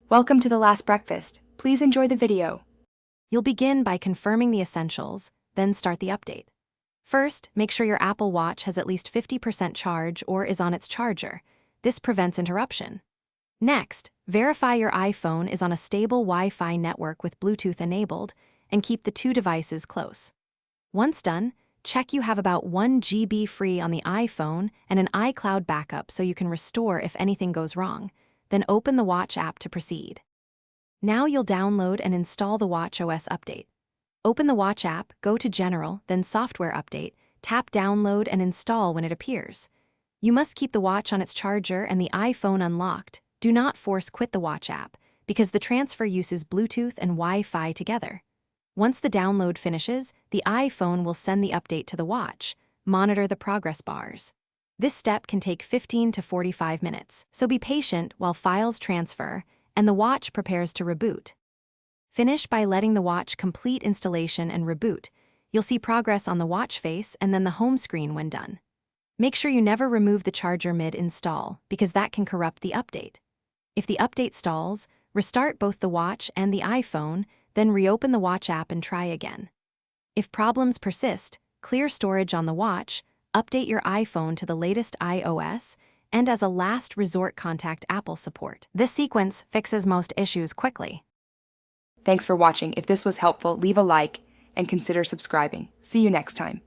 Welcome to the last breakfast. Please enjoy the video. You'll begin by confirming the essentials, then start the update. First, make sure your Apple Watch has at least 50% charge or is on its charger. This prevents interruption. Next, verify your iPhone is on a stable Wi-Fi network with Bluetooth enabled and keep the two devices close. Once done, check you have about 1 GB free on the iPhone and an iCloud backup so you can restore if anything goes wrong. Then open the Watch app to proceed. Now you'll download and install the watchOS update. Open the Watch app, go to General, then Software Update, tap Download and Install when it appears. You must keep the watch on its charger and the iPhone unlocked. Do not force quit the Watch app, because the transfer uses Bluetooth and Wi-Fi together. Once the download finishes, the iPhone will send the update to the watch. Monitor the progress bars. This step can take 15 to 45 minutes, so be patient while files transfer and the watch prepares to reboot. Finish by letting the watch complete installation and reboot. You'll see progress on the watch face and then the home screen when done. Make sure you never remove the charger mid-install, because that can corrupt the update. If the update stalls, restart both the watch and the iPhone, then reopen the Watch app and try again. If problems persist, clear storage on the watch, update your iPhone to the latest iOS, and as a last resort contact Apple support. This sequence fixes most issues quickly. Thanks for watching. If this was helpful, leave a like and consider subscribing. See you next time.